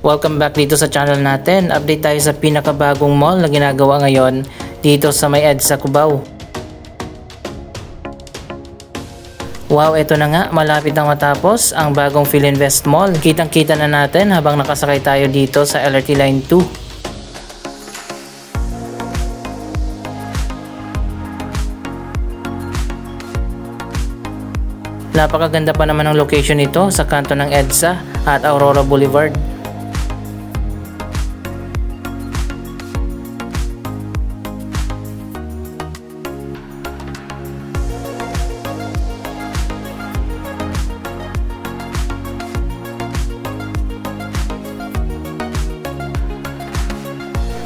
Welcome back dito sa channel natin. Update tayo sa pinakabagong mall na ginagawa ngayon dito sa may EDSA Cubao. Wow, ito na nga, malapit nang matapos ang bagong Philinvest Mall. Kitang-kita na natin habang nakasakay tayo dito sa LRT Line 2. Napakaganda pa naman ang location nito sa kanto ng EDSA at Aurora Boulevard.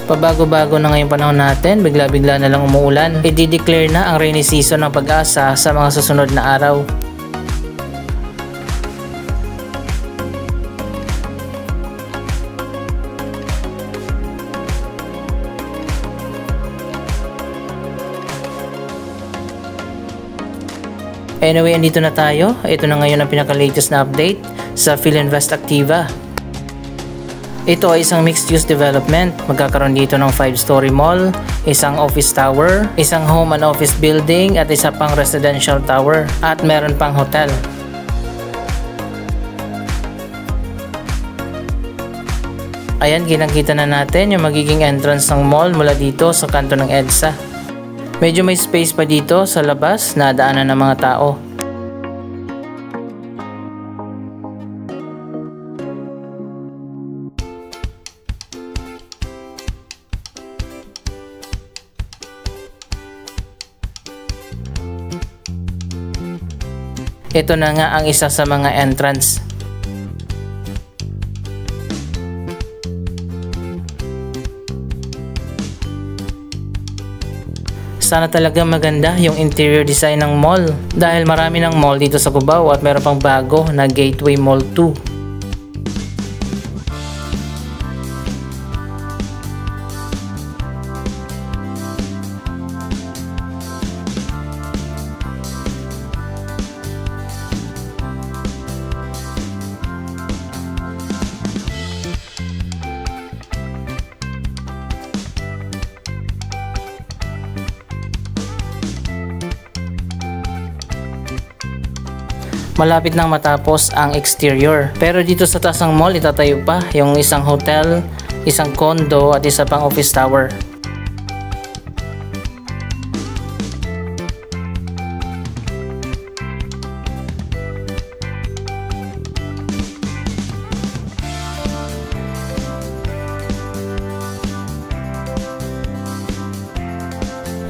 Pabago-bago na ngayong panahon natin, bigla-bigla na lang umuulan. I-declare na ang rainy season ng Pag-asa sa mga susunod na araw. Anyway, andito na tayo. Ito na ngayon ang pinaka-latest na update sa Philinvest Activa. Ito ay isang mixed-use development. Magkakaroon dito ng 5-story mall, isang office tower, isang home and office building at isa pang residential tower at meron pang hotel. Ayan, kinakita na natin yung magiging entrance ng mall mula dito sa kanto ng EDSA. Medyo may space pa dito sa labas na daanan ng mga tao. Ito na nga ang isa sa mga entrance. Sana talaga maganda yung interior design ng mall dahil marami ng mall dito sa Cubao at meron pang bago na Gateway Mall 2. Malapit nang matapos ang exterior. Pero dito sa taas ng mall, itatayo pa yung isang hotel, isang condo at isa pang office tower.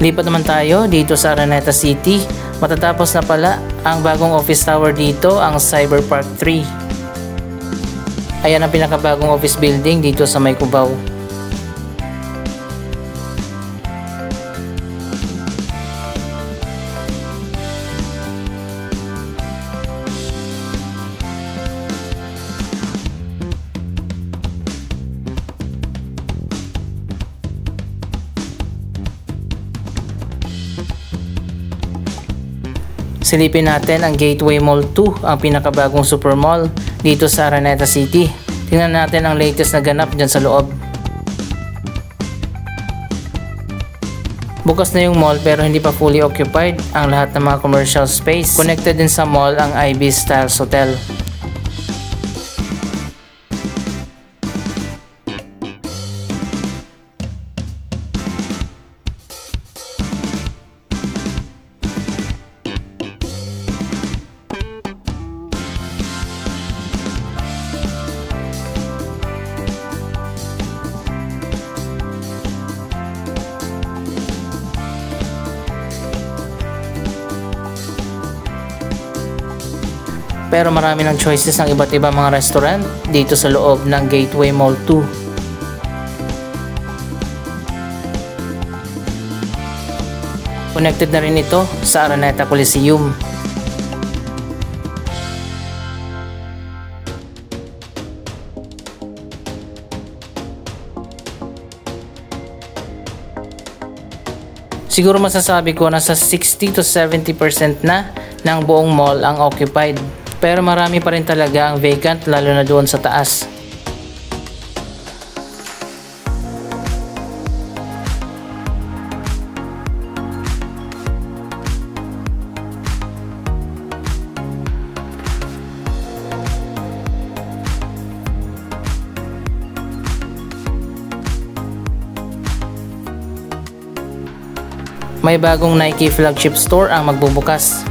Lipat naman tayo dito sa Araneta City. Matatapos na pala ang bagong office tower dito, ang Cyberpark 3. Ayan ang pinakabagong office building dito sa may Cubao. Silipin natin ang Gateway Mall 2, ang pinakabagong super mall dito sa Araneta City. Tingnan natin ang latest na ganap dyan sa loob. Bukas na yung mall pero hindi pa fully occupied ang lahat ng mga commercial space. Connected din sa mall ang Ibis Styles Hotel. Pero marami ng choices ng iba't ibang mga restaurant dito sa loob ng Gateway Mall 2. Connected na rin ito sa Araneta Coliseum. Siguro masasabi ko nasa 60 to 70% na ng buong mall ang occupied. Pero marami pa rin talaga ang vacant, lalo na doon sa taas. May bagong Nike flagship store ang magbubukas.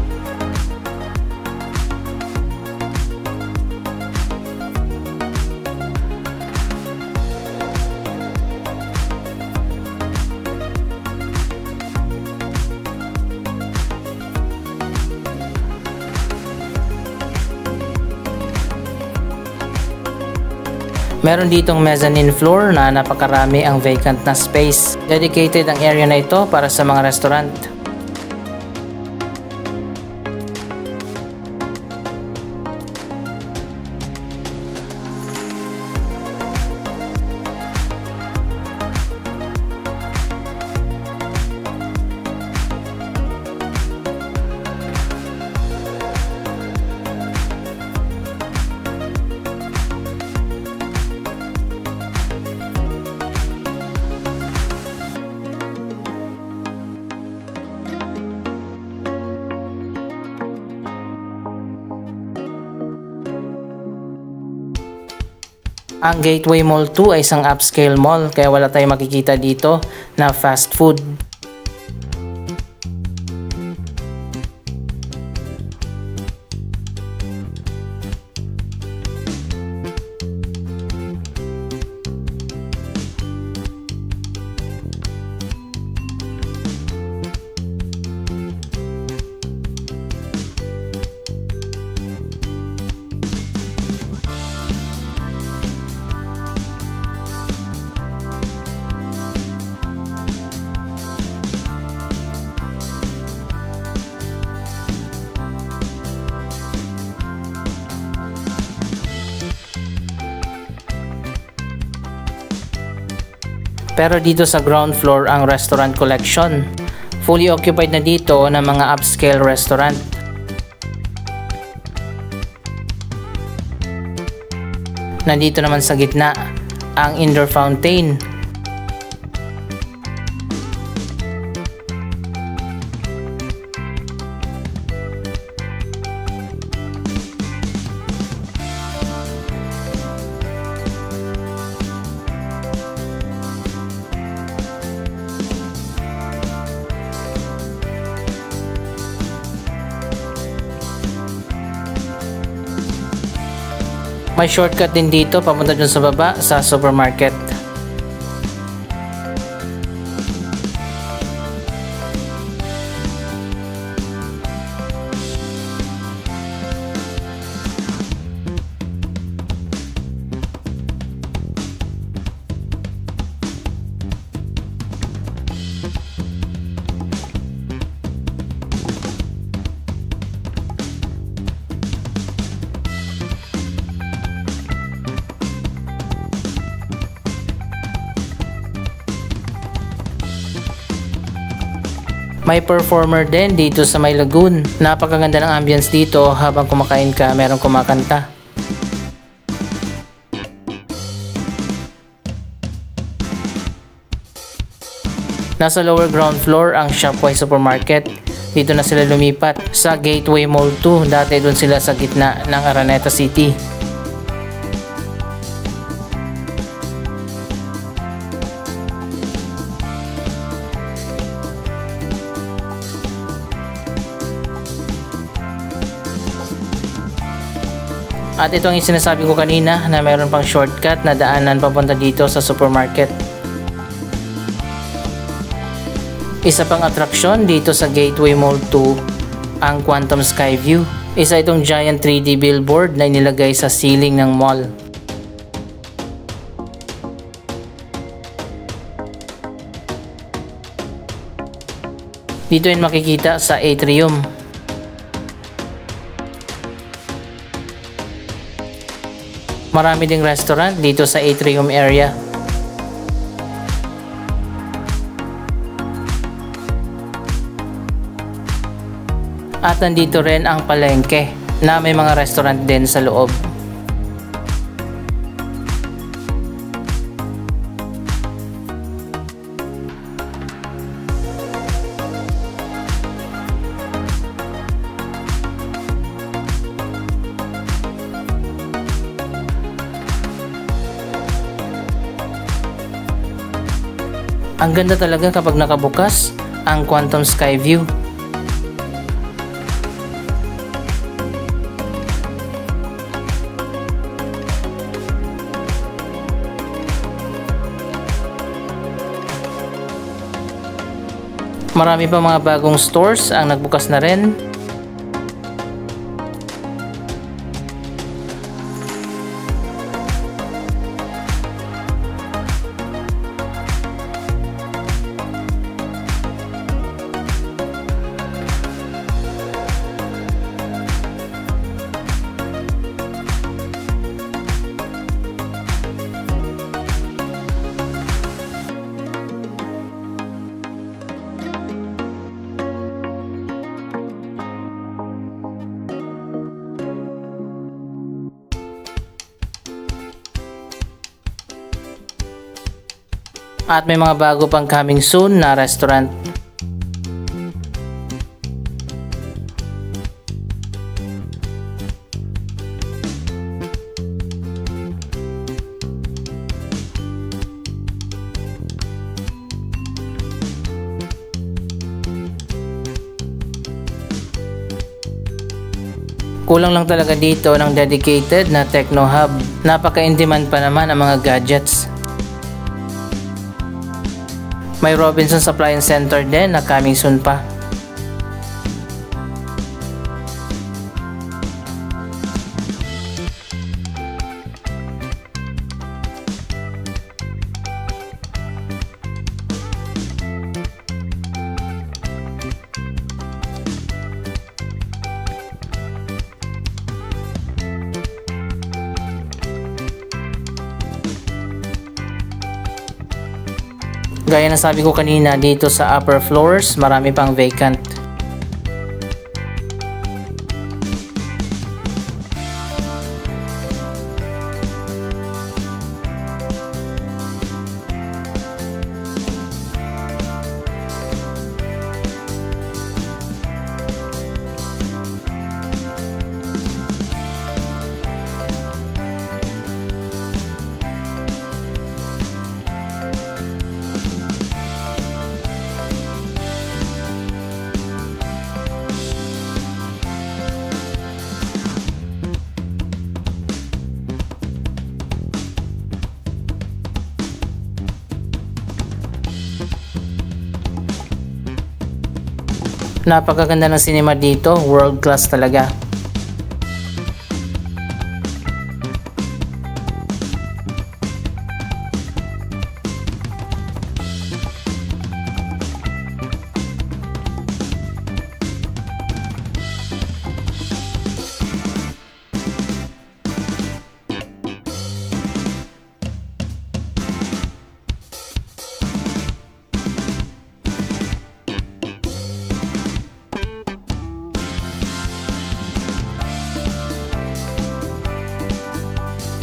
Meron ditong mezzanine floor na napakarami ang vacant na space. Dedicated ang area na ito para sa mga restaurant. Ang Gateway Mall 2 ay isang upscale mall kaya wala tayong makikita dito na fast food. Pero dito sa ground floor ang restaurant collection. Fully occupied na dito ng mga upscale restaurant. Nandito naman sa gitna ang indoor fountain. May shortcut din dito papunta dun sa baba sa supermarket. May performer din dito sa may lagoon. Napakaganda ng ambience dito habang kumakain ka, merong kumakanta. Nasa lower ground floor ang Shopwise Supermarket. Dito na sila lumipat sa Gateway Mall 2. Dati doon sila sa gitna ng Araneta City. At ito ang sinasabi ko kanina na mayroon pang shortcut na daanan papunta dito sa supermarket. Isa pang atraksyon dito sa Gateway Mall 2 ang Quantum Sky View. Isa itong giant 3D billboard na inilagay sa ceiling ng mall. Dito yun makikita sa atrium. Marami ding restaurant dito sa atrium area. At nandito rin ang palengke na may mga restaurant din sa loob. Ang ganda talaga kapag nakabukas ang Quantum Sky View. Marami pa mga bagong stores ang nagbukas na rin. At may mga bago pang coming soon na restaurant. Kulang lang talaga dito ng dedicated na techno hub. Napaka-in-demand pa naman ang mga gadgets. May Robinsons Appliance Center din na coming soon pa. Gaya na sabi ko kanina, dito sa upper floors marami pang vacant. Napakaganda ng cinema dito, world class talaga.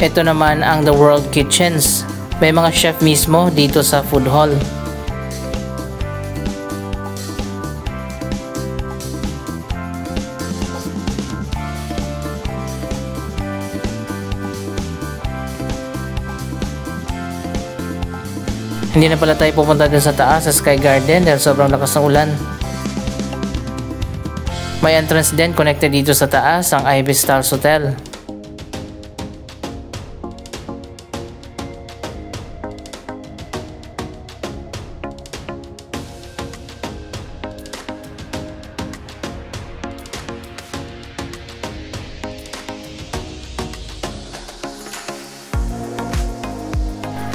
Ito naman ang The World Kitchens. May mga chef mismo dito sa food hall. Hindi na pala tayo pupunta din sa taas sa Sky Garden dahil sobrang lakas ng ulan. May entrance din connected dito sa taas, ang Ivy Stars Hotel.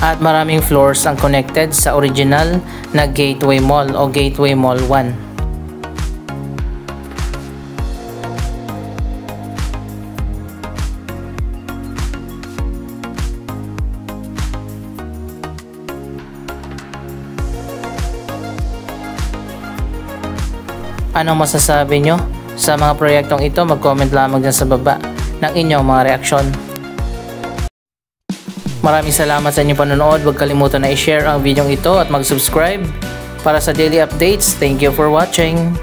At maraming floors ang connected sa original na Gateway Mall o Gateway Mall 1. Anong masasabi nyo sa mga proyektong ito? Mag-comment lamang dyan sa baba ng inyong mga reaksyon. Maraming salamat sa inyong panonood. Huwag kalimutan na i-share ang video ito at mag-subscribe para sa daily updates. Thank you for watching.